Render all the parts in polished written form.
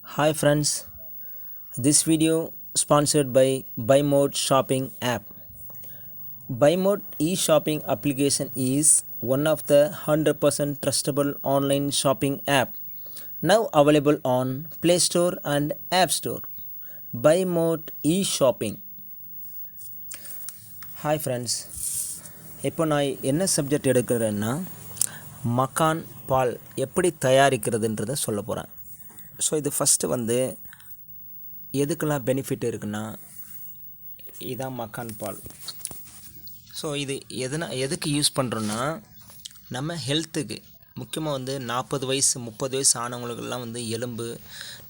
Hi friends, this video sponsored by BuyMode shopping app. BuyMode e-shopping application is one of the 100% trustable online shopping app now available on Play Store and App Store. BuyMode e-shopping. Hi friends, இப்போ நான் என்ன subject எடுக்கிறேன்னா மக்கான் பால் எப்படி தயாரிக்கிறதுன்றதை சொல்ல போகிறேன். So இது first வந்து எதுக்கெல்லாம் benefit இருக்குன்னா இதான் மக்கான் பால். ஸோ இது எதுக்கு யூஸ் பண்ணுறோன்னா நம்ம ஹெல்த்துக்கு முக்கியமாக வந்து 40 வயசு 30 வயசு ஆனவங்களுக்கெல்லாம் வந்து எலும்பு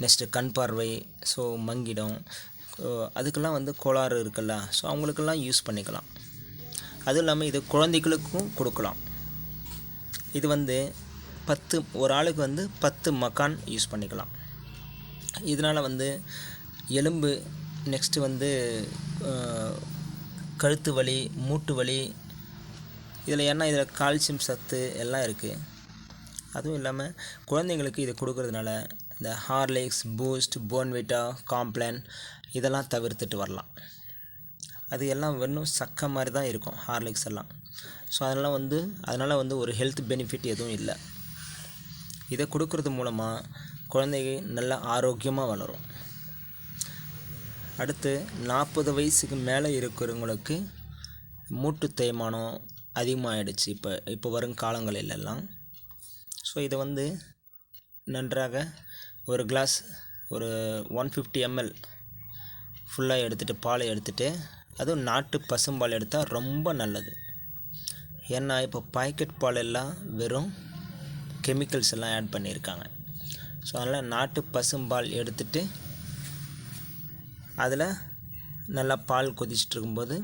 நெக்ஸ்ட்டு கண் பார்வை ஸோ மங்கிடும், அதுக்கெல்லாம் வந்து கோளாறு இருக்குல்ல, ஸோ அவங்களுக்கெல்லாம் யூஸ் பண்ணிக்கலாம். அதுவும் இல்லாமல் இது குழந்தைகளுக்கும் கொடுக்கலாம். இது வந்து 10 ஒரு ஆளுக்கு வந்து 10 மக்கான் யூஸ் பண்ணிக்கலாம். இதனால் வந்து எலும்பு நெக்ஸ்ட்டு வந்து கழுத்து வலி மூட்டு வலி இதில் ஏன்னா இதில் கால்சியம் சத்து எல்லாம் இருக்குது. அதுவும் இல்லாமல் குழந்தைங்களுக்கு இது கொடுக்கறதுனால இந்த ஹார்லிக்ஸ் பூஸ்ட் போர்ன்விட்டா காம்ப்ளான் இதெல்லாம் தவிர்த்துட்டு வரலாம். அது எல்லாம் வெறும் சக்கை மாதிரி தான் இருக்கும் ஹார்லிக்ஸ் எல்லாம். ஸோ அதனால் வந்து ஒரு ஹெல்த் பெனிஃபிட் எதுவும் இல்லை. இதை கொடுக்கறது மூலமாக குழந்தைங்க நல்லா ஆரோக்கியமாக வளரும். அடுத்து 40 வயசுக்கு மேலே இருக்கிறவங்களுக்கு மூட்டு தேய்மானம் அதிகமாகிடுச்சு இப்போ வரும் காலங்களிலெல்லாம். ஸோ இதை வந்து நன்றாக ஒரு கிளாஸ் ஒரு 150 ml ஃபுல்லாக எடுத்துகிட்டு பாலை எடுத்துகிட்டு, அதுவும் நாட்டு பசும்பால் எடுத்தால் ரொம்ப நல்லது. ஏன்னா இப்போ பாக்கெட் பால் எல்லாம் வெறும் கெமிக்கல்ஸ் எல்லாம் ஆட் பண்ணியிருக்காங்க. ஸோ அதனால் நாட்டு பசும்பால் எடுத்துகிட்டு அதில் நல்லா பால் கொதிச்சுட்டு இருக்கும்போது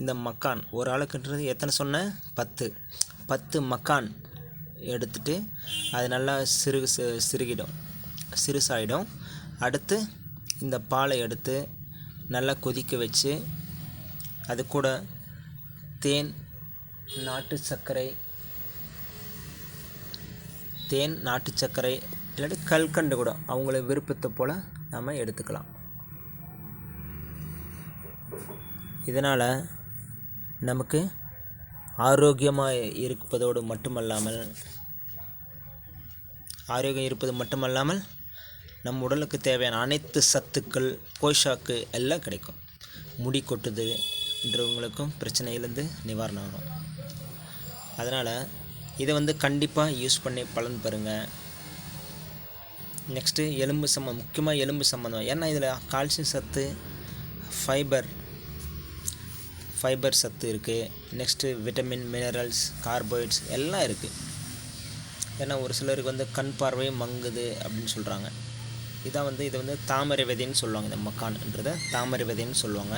இந்த மக்கான் ஒரு ஆளுக்குன்றது எத்தனை சொன்னேன் 10 மக்கான் எடுத்துகிட்டு அது நல்லா சிறுசாயிடும். அடுத்து இந்த பாலை எடுத்து நல்லா கொதிக்க வச்சு அது கூட தேன் நாட்டு சர்க்கரை இல்லாட்டி கல்கண்டு கூட அவங்கள விருப்பத்தை போல் நம்ம எடுத்துக்கலாம். இதனால் நமக்கு ஆரோக்கியம் இருப்பது மட்டுமல்லாமல் நம் உடலுக்கு தேவையான அனைத்து சத்துக்கள் போஷாக்கு எல்லாம் கிடைக்கும். முடி கொட்டுதுன்றவங்களுக்கும் பிரச்சனையிலேருந்து நிவாரணம் ஆகும். அதனால் இதை வந்து கண்டிப்பாக யூஸ் பண்ணி பலன் பெறுங்க. நெக்ஸ்ட்டு முக்கியமாக எலும்பு சம்மந்தம், ஏன்னா இதில் கால்சியம் சத்து ஃபைபர் சத்து இருக்குது. நெக்ஸ்ட்டு விட்டமின் மினரல்ஸ் கார்போஹைட்ரேட்ஸ் எல்லாம் இருக்குது. ஏன்னா ஒரு சிலருக்கு வந்து கண் பார்வை மங்குது அப்படின்னு சொல்கிறாங்க. இதை வந்து தாமரை விதைன்னு சொல்லுவாங்க. இந்த மக்கான்ன்றதை தாமரை விதைன்னு சொல்லுவாங்க.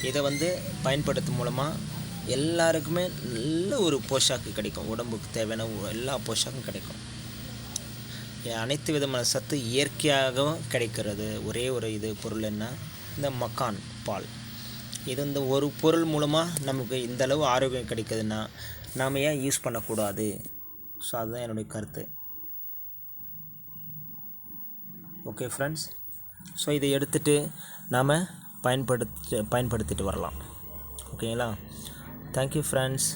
இதை வந்து பயன்படுத்தும் மூலமாக எல்லாருக்குமே நல்ல ஒரு போஷாக்கு கிடைக்கும். உடம்புக்கு தேவையான எல்லா போஷாக்கும் கிடைக்கும். அனைத்து விதமான சத்து இயற்கையாகவும் கிடைக்கிறது. ஒரே ஒரு பொருள் என்ன, இந்த மக்கான் பால். இது இந்த ஒரு பொருள் மூலமாக நமக்கு இந்தளவு ஆரோக்கியம் கிடைக்குதுன்னா நாம் ஏன் யூஸ் பண்ணக்கூடாது? ஸோ அதுதான் என்னுடைய கருத்து. ஓகே ஃப்ரெண்ட்ஸ், ஸோ இதை எடுத்துகிட்டு நாம் பயன்படுத்திட்டு வரலாம். ஓகேங்களா? Thank you friends.